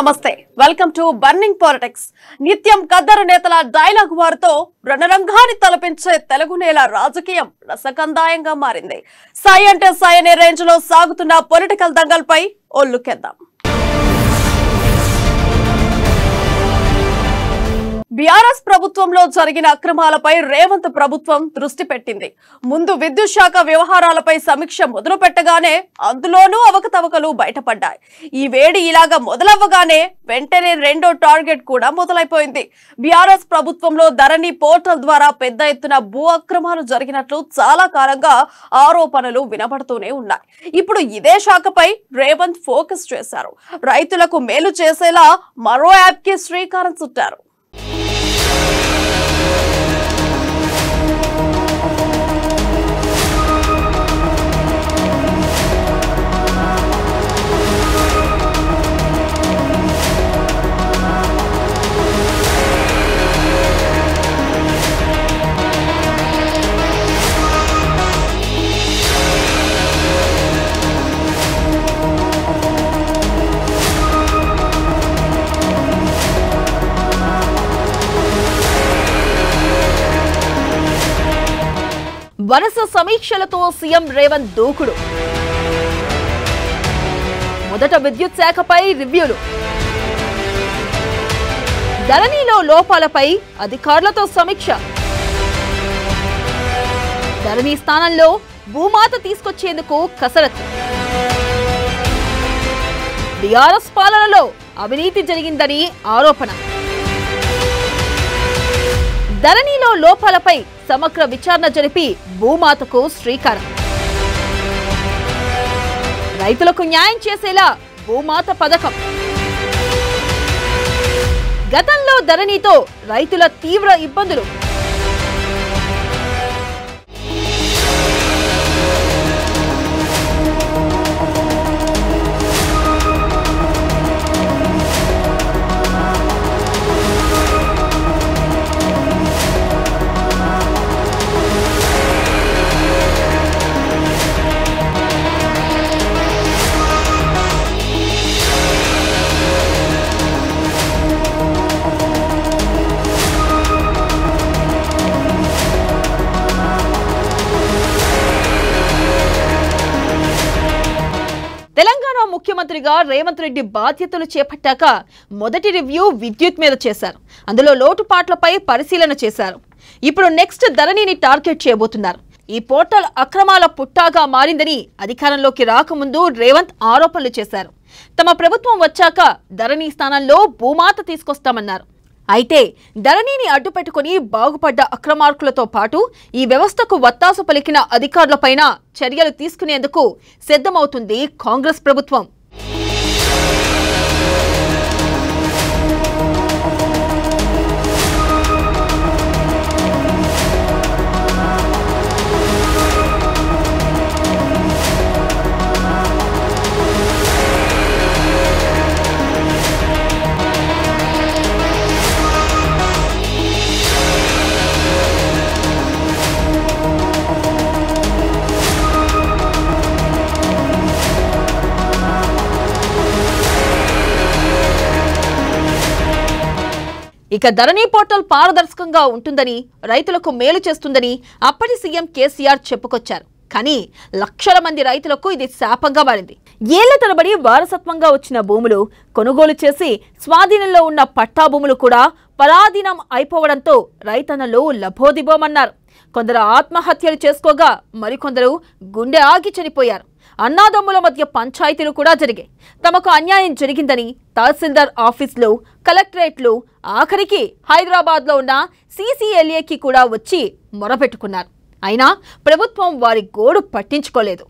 నమస్తే welcome to burning politics. నిత్యం కద్దరు నేతల డైలాగ్ వారితో రణరంగాన్ని తలపించే తెలుగు నేల రాజకీయం రసకందాయంగా మారింది. సై అంటే సై అనే రేంజ్ లో సాగుతున్న పొలిటికల్ దంగల్పై ఓ లుక్ వేద్దాం. బీఆర్ఎస్ ప్రభుత్వంలో జరిగిన అక్రమాలపై రేవంత్ ప్రభుత్వం దృష్టి పెట్టింది. ముందు విద్యుత్ శాఖ వ్యవహారాలపై సమీక్ష మొదలు పెట్టగానే అందులోనూ అవకతవకలు బయటపడ్డాయి. ఈ వేడి ఇలాగా మొదలవ్వగానే వెంటనే రెండో టార్గెట్ కూడా మొదలైపోయింది. బీఆర్ఎస్ ప్రభుత్వంలో ధరణి పోర్టల్ ద్వారా పెద్ద ఎత్తున భూ అక్రమాలు జరిగినట్లు చాలా కాలంగా ఆరోపణలు వినబడుతూనే ఉన్నాయి. ఇప్పుడు ఇదే శాఖపై రేవంత్ ఫోకస్ చేశారు. రైతులకు మేలు చేసేలా మరో యాప్ కి శ్రీకారం చుట్టారు. వరుస సమీక్షలతో సీఎం రేవంత్ దూకుడు. మొదట విద్యుత్ శాఖపై రివ్యూలు, ధరణిలో లోపాలపై అధికారులతో సమీక్ష, ధరణి స్థానంలో భూమాత తీసుకొచ్చేందుకు కసరత్తు, బీఆర్ఎస్ పాలనలో అవినీతి జరిగిందని ఆరోపణ, ధరణిలో లోపాలపై సమగ్ర విచారణ జరిపి భూమాతకు శ్రీకారం, రైతులకు న్యాయం చేసేలా భూమాత పథకం, గతంలో ధరణితో రైతుల తీవ్ర ఇబ్బందులు, తెలంగాణ ముఖ్యమంత్రిగా రేవంత్ రెడ్డి బాధ్యతలు చేపట్టాక మొదటి రివ్యూ విద్యుత్ మీద చేశారు. అందులో లోటుపాట్లపై పరిశీలన చేశారు. ఇప్పుడు నెక్స్ట్ ధరణిని టార్గెట్ చేయబోతున్నారు. ఈ పోర్టల్ అక్రమాల పుట్టాగా మారిందని అధికారంలోకి రాకముందు రేవంత్ ఆరోపణలు చేశారు. తమ ప్రభుత్వం వచ్చాక ధరణి స్థానంలో భూమాత తీసుకొస్తామన్నారు. అయితే ధరణిని అడ్డుపెట్టుకుని బాగుపడ్డ అక్రమార్కులతో పాటు ఈ వ్యవస్థకు వత్తాసు పలికిన అధికారులపైన చర్యలు తీసుకునేందుకు సిద్ధమవుతుంది కాంగ్రెస్ ప్రభుత్వం. ఇక ధరణి పోర్టల్ పారదర్శకంగా ఉంటుందని, రైతులకు మేలు చేస్తుందని అప్పటి సీఎం కేసీఆర్ చెప్పుకొచ్చారు. కానీ లక్షల మంది రైతులకు ఇది శాపంగా మారింది. ఏళ్ల తరబడి వారసత్వంగా వచ్చిన భూములు కొనుగోలు చేసి స్వాధీనంలో ఉన్న పట్టా భూములు కూడా పరాధీనం అయిపోవడంతో రైతన్నలు లభోదిబోమన్నారు. కొందరు ఆత్మహత్యలు చేసుకోగా మరికొందరు గుండె ఆగి చనిపోయారు. అన్నాదమ్ముల మధ్య పంచాయతీలు కూడా జరిగాయి. తమకు అన్యాయం జరిగిందని తహసీల్దార్ ఆఫీసులు, కలెక్టరేట్లు, ఆఖరికి హైదరాబాద్లో ఉన్న సీసీఎల్ఏకి కూడా వచ్చి మొరపెట్టుకున్నారు. అయినా ప్రభుత్వం వారి గోడు పట్టించుకోలేదు.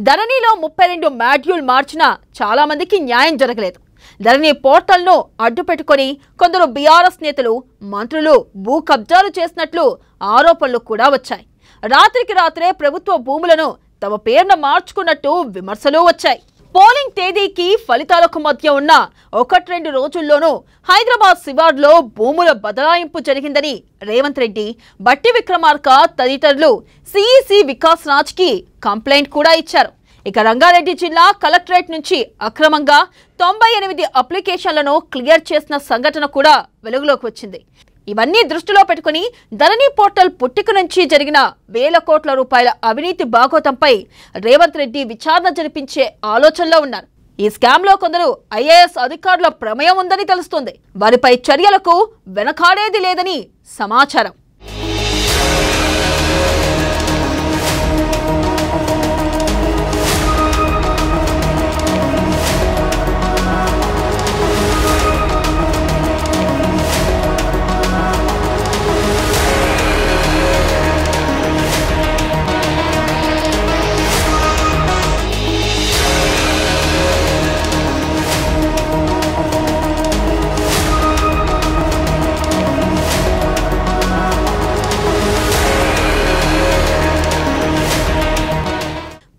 ధరణిలో 32 మాడ్యూల్ మార్చినా చాలా మందికి న్యాయం జరగలేదు. ధరణి పోర్టల్ను అడ్డు పెట్టుకొని కొందరు బీఆర్ఎస్ నేతలు, మంత్రులు భూ కబ్జాలు చేసినట్లు ఆరోపణలు కూడా వచ్చాయి. రాత్రికి రాత్రే ప్రభుత్వ భూములను తమ పేరున మార్చుకున్నట్టు విమర్శలు వచ్చాయి. పోలింగ్ తేదీకి ఫలితాలకు మధ్య ఉన్న 1-2 రోజుల్లోనూ హైదరాబాద్ శివార్లో భూముల బదలాయింపు జరిగిందని రేవంత్ రెడ్డి, బట్టి విక్రమార్క తదితరులు సిఈసి వికాస్ రాజ్కి కంప్లైంట్ కూడా ఇచ్చారు. ఇక రంగారెడ్డి జిల్లా కలెక్టరేట్ నుంచి అక్రమంగా 98 అప్లికేషన్లను క్లియర్ చేసిన సంఘటన కూడా వెలుగులోకి వచ్చింది. ఇవన్నీ దృష్టిలో పెట్టుకుని ధరణి పోర్టల్ పుట్టిక నుంచి జరిగిన వేల కోట్ల రూపాయల అవినీతి బాగోతంపై రేవంత్ రెడ్డి విచారణ జరిపించే ఆలోచనలో ఉన్నారు. ఈ స్కామ్ లో కొందరు ఐఏఎస్ అధికారుల ప్రమేయం ఉందని తెలుస్తోంది. వారిపై చర్యలకు వెనకాడేది లేదని సమాచారం.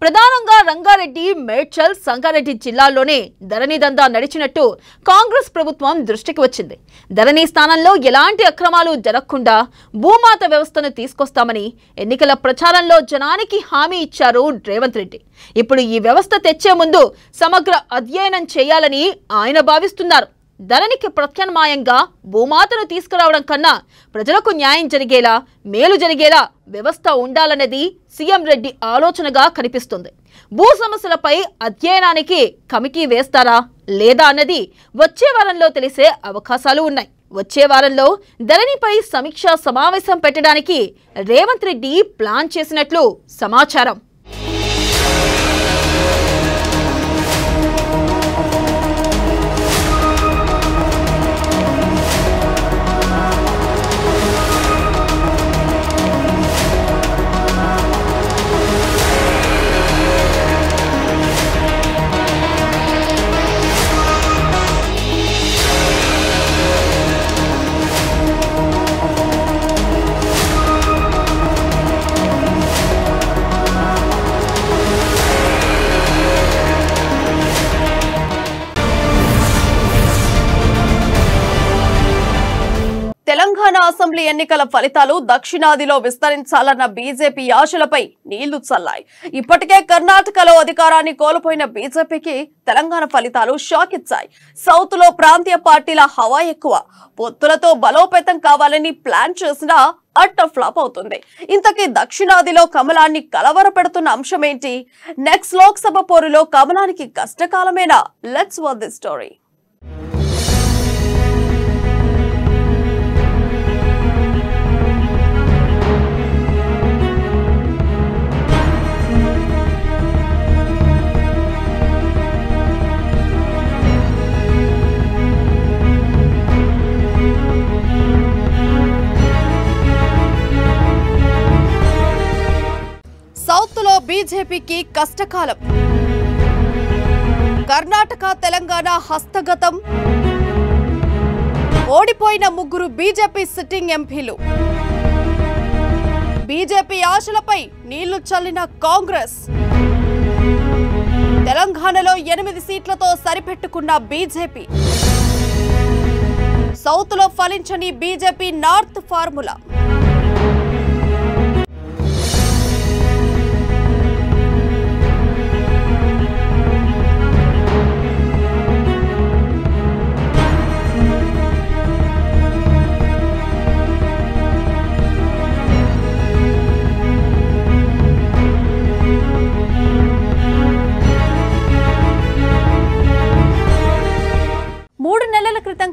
ప్రధానంగా రంగారెడ్డి, మేడ్చల్, సంగారెడ్డి జిల్లాల్లోనే ధరణి దందా నడిచినట్టు కాంగ్రెస్ ప్రభుత్వం దృష్టికి వచ్చింది. ధరణి స్థానంలో ఎలాంటి అక్రమాలు జరగకుండా భూమాత వ్యవస్థను తీసుకొస్తామని ఎన్నికల ప్రచారంలో జనానికి హామీ ఇచ్చారు రేవంత్ రెడ్డి. ఇప్పుడు ఈ వ్యవస్థ తెచ్చే ముందు సమగ్ర అధ్యయనం చేయాలని ఆయన భావిస్తున్నారు. ధరణికి ప్రత్యామ్నాయంగా భూమాతను తీసుకురావడం కన్నా ప్రజలకు న్యాయం జరిగేలా, మేలు జరిగేలా వ్యవస్థ ఉండాలన్నది సీఎం రెడ్డి ఆలోచనగా కనిపిస్తుంది. భూ సమస్యలపై అధ్యయనానికి కమిటీ వేస్తారా లేదా అన్నది వచ్చే వారంలో తెలిసే అవకాశాలు ఉన్నాయి. వచ్చే వారంలో ధరణిపై సమీక్షా సమావేశం పెట్టడానికి రేవంత్ రెడ్డి ప్లాన్ చేసినట్లు సమాచారం. తెలంగాణ అసెంబ్లీ ఎన్నికల ఫలితాలు దక్షిణాదిలో విస్తరించాలన్న బీజేపీ ఆశలపై నీళ్లు చల్లాయి. ఇప్పటికే కర్ణాటకలో అధికారాన్ని కోల్పోయిన బీజేపీకి తెలంగాణ ఫలితాలు షాక్ ఇచ్చాయి. సౌత్ లో ప్రాంతీయ పార్టీల హవా ఎక్కువ. పొత్తులతో బలోపేతం కావాలని ప్లాన్ చేసినా అట్టర్ ఫ్లాప్ అవుతుంది. ఇంతకీ దక్షిణాదిలో కమలాన్ని కలవరపెడుతున్న అంశం ఏంటి? నెక్స్ట్ లోక్సభ పోరులో కమలానికి కష్టకాలమేనా? Let's watch this story. South లో బీజేపీకి కష్టకాలం. కర్ణాటక, తెలంగాణ హస్తగతం. ఓడిపోయిన 3 బీజేపీ సిట్టింగ్ ఎంపీలు. బీజేపీ ఆశలపై నీళ్లు చల్లిన కాంగ్రెస్. తెలంగాణలో 8 సీట్లతో సరిపెట్టుకున్న బీజేపీ. సౌత్ లో ఫలించని బీజేపీ నార్త్ ఫార్ములా.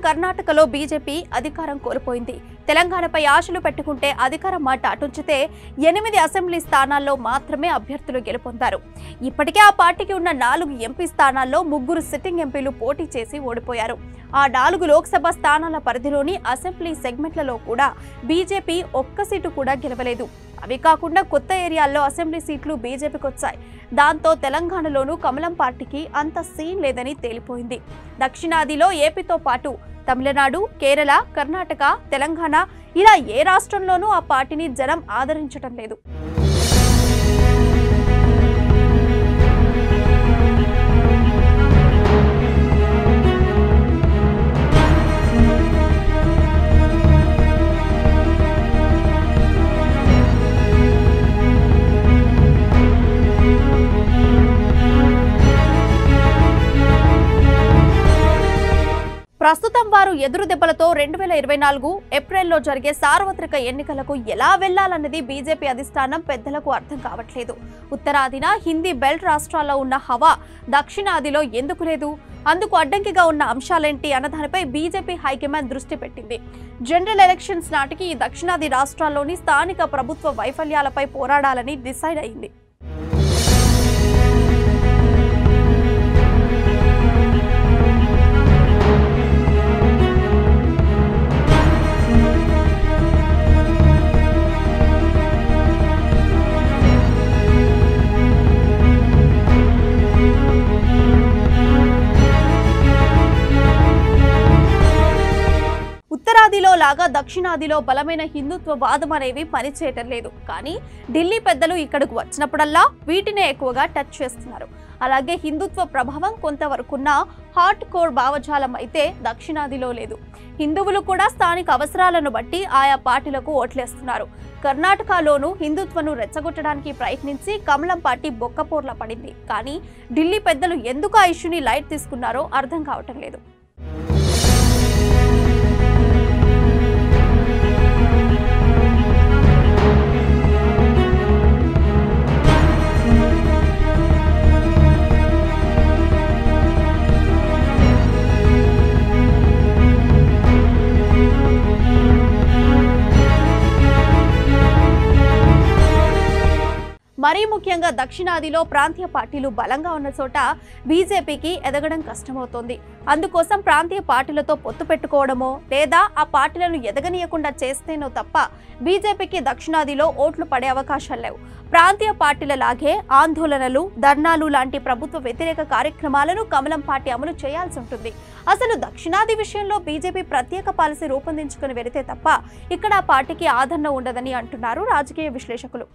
కర్ణాటకలో బీజేపీ అధికారం కోల్పోయింది. తెలంగాణపై ఆశలు పెట్టుకుంటే అధికారం మాట అటుంచితే 8 అసెంబ్లీ స్థానాల్లో మాత్రమే అభ్యర్థులు గెలుపొందారు. ఇప్పటికే ఆ పార్టీకి ఉన్న 4 ఎంపీ స్థానాల్లో 3 సిట్టింగ్ ఎంపీలు పోటీ చేసి ఓడిపోయారు. ఆ 4 లోక్సభ స్థానాల పరిధిలోని అసెంబ్లీ సెగ్మెంట్లలో కూడా బీజేపీ ఒక్క సీటు కూడా గెలవలేదు. అవి కాకుండా కొత్త ఏరియాల్లో అసెంబ్లీ సీట్లు బీజేపీకి వచ్చాయి. దాంతో తెలంగాణలోనూ కమలం పార్టీకి అంత సీన్ లేదని తేలిపోయింది. దక్షిణాదిలో ఏపీతో పాటు తమిళనాడు, కేరళ, కర్ణాటక, తెలంగాణ ఇలా ఏ రాష్ట్రంలోనూ ఆ పార్టీని జనం ఆదరించడం లేదు. ప్రస్తుతం వారు ఎదురు దెబ్బలతో 2024 ఏప్రిల్లో జరిగే సార్వత్రిక ఎన్నికలకు ఎలా వెళ్లాలన్నది బీజేపీ అధిష్టానం పెద్దలకు అర్థం కావట్లేదు. ఉత్తరాదిన హిందీ బెల్ట్ రాష్ట్రాల్లో ఉన్న హవా దక్షిణాదిలో ఎందుకు లేదు? అందుకు అడ్డంకిగా ఉన్న అంశాలేంటి అన్నదానిపై బీజేపీ హైకమాండ్ దృష్టి పెట్టింది. జనరల్ ఎలక్షన్స్ నాటికి ఈ దక్షిణాది రాష్ట్రాల్లోని స్థానిక ప్రభుత్వ వైఫల్యాలపై పోరాడాలని డిసైడ్ అయింది. ఉత్తరాదిలో లాగా దక్షిణాదిలో బలమైన హిందుత్వ వాదం అనేవి పనిచేయటం లేదు. కానీ ఢిల్లీ పెద్దలు ఇక్కడకు వచ్చినప్పుడల్లా వీటినే ఎక్కువగా టచ్ చేస్తున్నారు. అలాగే హిందుత్వ ప్రభావం కొంతవరకున్న హార్డ్ కోర్ భావజాలం అయితే దక్షిణాదిలో లేదు. హిందువులు కూడా స్థానిక అవసరాలను బట్టి ఆయా పార్టీలకు ఓట్లేస్తున్నారు. కర్ణాటకలోనూ హిందుత్వను రెచ్చగొట్టడానికి ప్రయత్నించి కమలం పార్టీ బొక్కపోర్ల పడింది. కానీ ఢిల్లీ పెద్దలు ఎందుకు ఆ ఇష్యూని లైట్ తీసుకున్నారో అర్థం కావటం లేదు. మరీ ముఖ్యంగా దక్షిణాదిలో ప్రాంతీయ పార్టీలు బలంగా ఉన్న చోట బీజేపీకి ఎదగడం కష్టమవుతోంది. అందుకోసం ప్రాంతీయ పార్టీలతో పొత్తు పెట్టుకోవడమో లేదా ఆ పార్టీలను ఎదగనీయకుండా చేస్తేనో తప్ప బీజేపీకి దక్షిణాదిలో ఓట్లు పడే అవకాశాలు లేవు. ప్రాంతీయ పార్టీలలాగే ఆందోళనలు, ధర్నాలు లాంటి ప్రభుత్వ వ్యతిరేక కార్యక్రమాలను కమలం పార్టీ అమలు చేయాల్సి ఉంటుంది. అసలు దక్షిణాది విషయంలో బీజేపీ ప్రత్యేక పాలసీ రూపొందించుకుని వెళితే తప్ప ఇక్కడ ఆ పార్టీకి ఆదరణ ఉండదని అంటున్నారు రాజకీయ విశ్లేషకులు.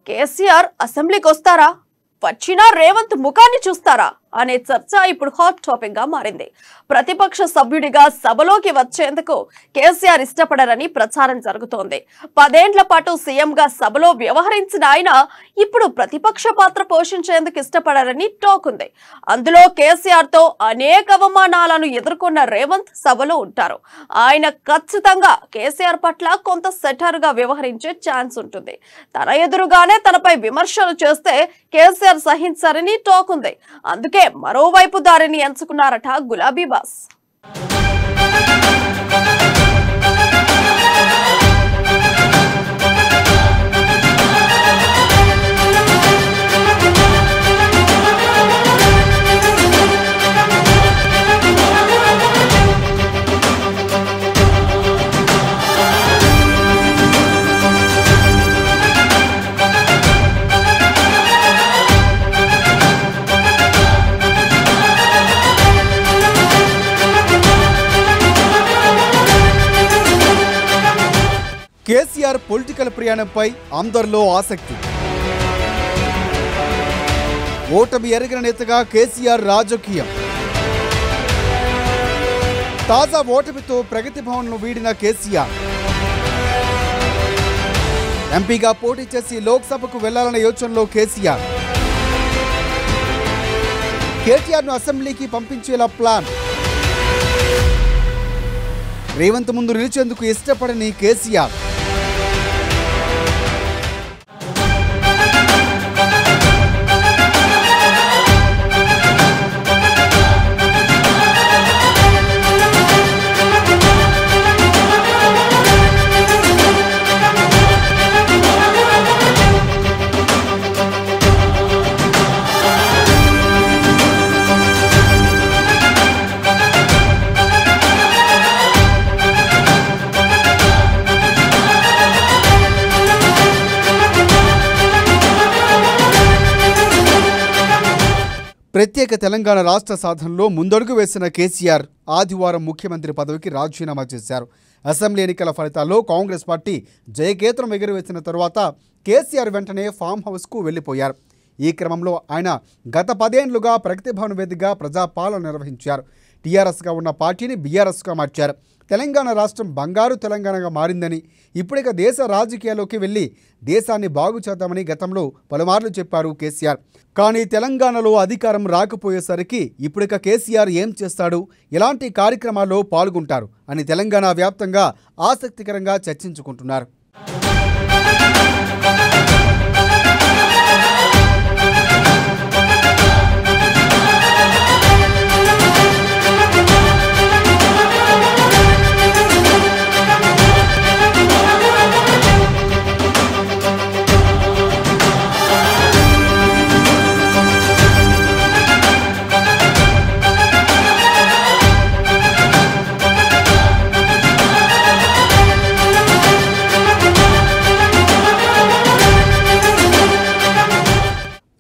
కేసీఆర్ అసెంబ్లీకి వస్తారా? వచ్చినా రేవంత్ ముఖాన్ని చూస్తారా అనే చర్చ ఇప్పుడు హాట్ టాపిక్ గా మారింది. ప్రతిపక్ష సభ్యుడిగా సభలోకి వచ్చేందుకు కేసీఆర్ ఇష్టపడరని ప్రచారం జరుగుతోంది. 10 ఏళ్ల పాటు సీఎంగా సభలో వ్యవహరించిన ఆయన ఇప్పుడు ప్రతిపక్ష పాత్ర పోషించేందుకు ఇష్టపడరని టాక్ ఉంది. అందులో కేసీఆర్ తో అనేక అవమానాలను ఎదుర్కొన్న రేవంత్ సభలో ఉంటారు. ఆయన ఖచ్చితంగా కేసీఆర్ పట్ల కొంత సెటర్ గా వ్యవహరించే ఛాన్స్ ఉంటుంది. తన ఎదురుగానే తనపై విమర్శలు చేస్తే కేసీఆర్ సహించారని టాక్ ఉంది. అందుకే మరోవైపు దారిని ఎంచుకున్నారట గులాబీ బాస్. కేసీఆర్ పొలిటికల్ ప్రయాణంపై అందరిలో ఆసక్తి. ఓటమి ఎరిగిన నేతగా కేసీఆర్ రాజకీయం. తాజా ఓటమితో ప్రగతి భవన్ను వీడిన కేసీఆర్ ఎంపీగా పోటీ చేసి లోక్సభకు వెళ్లాలన్న యోచనలో కేసీఆర్. కేటీఆర్ను అసెంబ్లీకి పంపించేలా ప్లాన్. రేవంత్ ముందు నిలిచేందుకు ఇష్టపడని కేసీఆర్. ప్రత్యేక తెలంగాణ రాష్ట్ర సాధనలో ముందడుగు వేసిన కేసీఆర్ ఆదివారం ముఖ్యమంత్రి పదవికి రాజీనామా చేశారు. అసెంబ్లీ ఎన్నికల ఫలితాల్లో కాంగ్రెస్ పార్టీ జయకేతనం ఎగురవేసిన తరువాత కేసీఆర్ వెంటనే ఫామ్ హౌస్కు వెళ్లిపోయారు. ఈ క్రమంలో ఆయన గత 10 ఏళ్లుగా ప్రగతి భవన్ వేదికగా ప్రజాపాలన నిర్వహించారు. టీఆర్ఎస్గా ఉన్న పార్టీని బీఆర్ఎస్గా మార్చారు. తెలంగాణ రాష్ట్రం బంగారు తెలంగాణగా మారిందని, ఇప్పుడిక దేశ రాజకీయాల్లోకి వెళ్లి దేశాన్ని బాగు చేద్దామని గతంలో పలుమార్లు చెప్పారు కేసీఆర్. కానీ తెలంగాణలో అధికారం రాకపోయేసరికి ఇప్పుడిక కేసీఆర్ ఏం చేస్తాడు, ఎలాంటి కార్యక్రమాల్లో పాల్గొంటారు అని తెలంగాణ వ్యాప్తంగా ఆసక్తికరంగా చర్చించుకుంటున్నారు.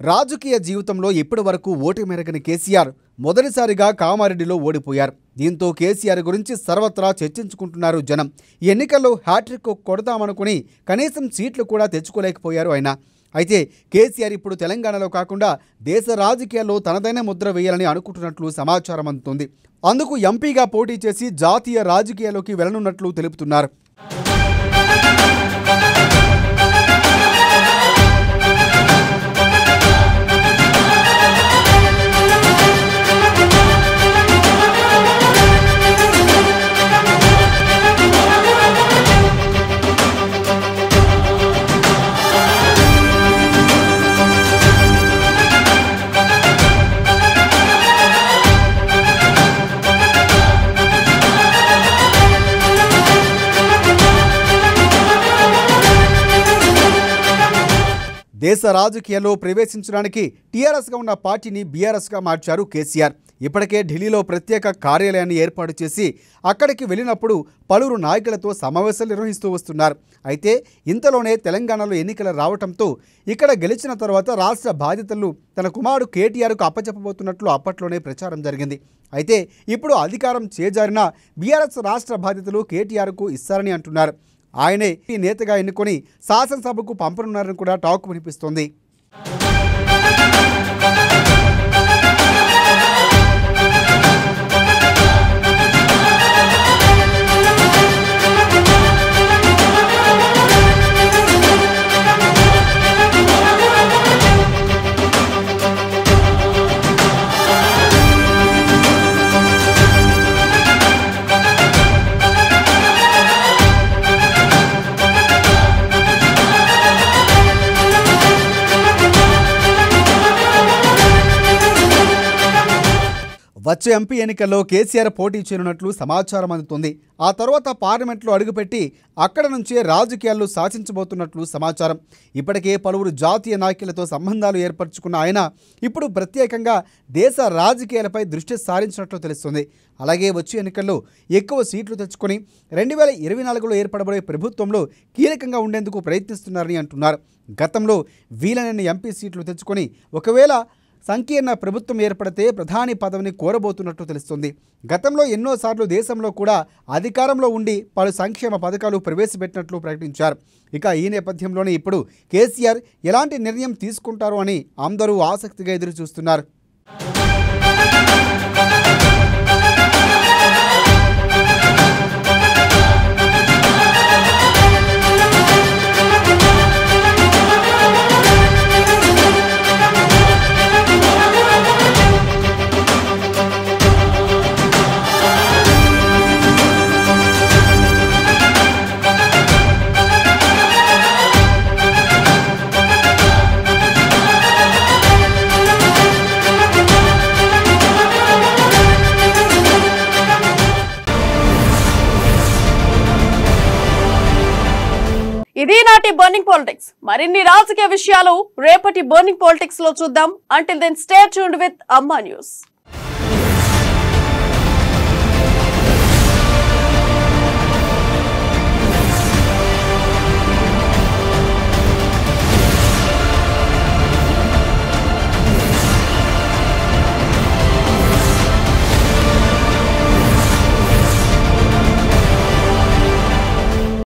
రాజకీయ జీవితంలో ఇప్పటి వరకు ఓటు మెరగని కేసీఆర్ మొదటిసారిగా కామారెడ్డిలో ఓడిపోయారు. దీంతో కేసీఆర్ గురించి సర్వత్రా చర్చించుకుంటున్నారు జనం. ఈ ఎన్నికల్లో హ్యాట్రిక్ కొడతామనుకుని కనీసం సీట్లు కూడా తెచ్చుకోలేకపోయారు ఆయన. అయితే కేసీఆర్ ఇప్పుడు తెలంగాణలో కాకుండా దేశ రాజకీయాల్లో తనదైన ముద్ర వేయాలని అనుకుంటున్నట్లు సమాచారం అందుతుంది. అందుకు ఎంపీగా పోటీ చేసి జాతీయ రాజకీయాల్లోకి వెళ్లనున్నట్లు తెలుపుతున్నారు. దేశ రాజకీయాల్లో ప్రవేశించడానికి టీఆర్ఎస్గా ఉన్న పార్టీని బీఆర్ఎస్గా మార్చారు కేసీఆర్. ఇప్పటికే ఢిల్లీలో ప్రత్యేక కార్యాలయాన్ని ఏర్పాటు చేసి అక్కడికి వెళ్ళినప్పుడు పలువురు నాయకులతో సమావేశాలు నిర్వహిస్తూ వస్తున్నారు. అయితే ఇంతలోనే తెలంగాణలో ఎన్నికలు రావడంతో ఇక్కడ గెలిచిన తర్వాత రాష్ట్ర బాధ్యతలు తన కుమారుడు కేటీఆర్కు అప్పచెప్పబోతున్నట్లు అప్పట్లోనే ప్రచారం జరిగింది. అయితే ఇప్పుడు అధికారం చేజారిన బీఆర్ఎస్ రాష్ట్ర బాధ్యతలు కేటీఆర్కు ఇస్తారని అంటున్నారు. ఆయనే ఈ నేతగా ఎన్నుకొని శాసనసభకు పంపనున్నారని కూడా టాక్ వినిపిస్తోంది. వచ్చే ఎంపీ ఎన్నికల్లో కేసీఆర్ పోటీ చేయనున్నట్లు సమాచారం అందుతుంది. ఆ తర్వాత పార్లమెంట్లో అడుగుపెట్టి అక్కడ నుంచే రాజకీయాల్లో శాసించబోతున్నట్లు సమాచారం. ఇప్పటికే పలువురు జాతీయ నాయకులతో సంబంధాలు ఏర్పరచుకున్న ఆయన ఇప్పుడు ప్రత్యేకంగా దేశ రాజకీయాలపై దృష్టి సారించినట్లు తెలుస్తుంది. అలాగే వచ్చే ఎన్నికల్లో ఎక్కువ సీట్లు తెచ్చుకొని 2024లో ఏర్పడబోయే ప్రభుత్వంలో కీలకంగా ఉండేందుకు ప్రయత్నిస్తున్నారని అంటున్నారు. గతంలో వీలైన ఎంపీ సీట్లు తెచ్చుకొని ఒకవేళ సంకీర్ణ ప్రభుత్వం ఏర్పడితే ప్రధాని పదవిని కోరబోతున్నట్టు తెలుస్తుంది. గతంలో ఎన్నోసార్లు దేశంలో కూడా అధికారంలో ఉండి పలు సంక్షేమ పథకాలు ప్రవేశపెట్టినట్లు ప్రకటించారు. ఇక ఈ నేపథ్యంలోనే ఇప్పుడు కేసీఆర్ ఎలాంటి నిర్ణయం తీసుకుంటారు అని అందరూ ఆసక్తిగా ఎదురు చూస్తున్నారు. ఇది నాటి బర్నింగ్ పాలిటిక్స్. మరిన్ని రాజకీయ విషయాలు రేపటి బర్నింగ్ పాలిటిక్స్ లో చూద్దాం. Until then stay tuned with Amma news.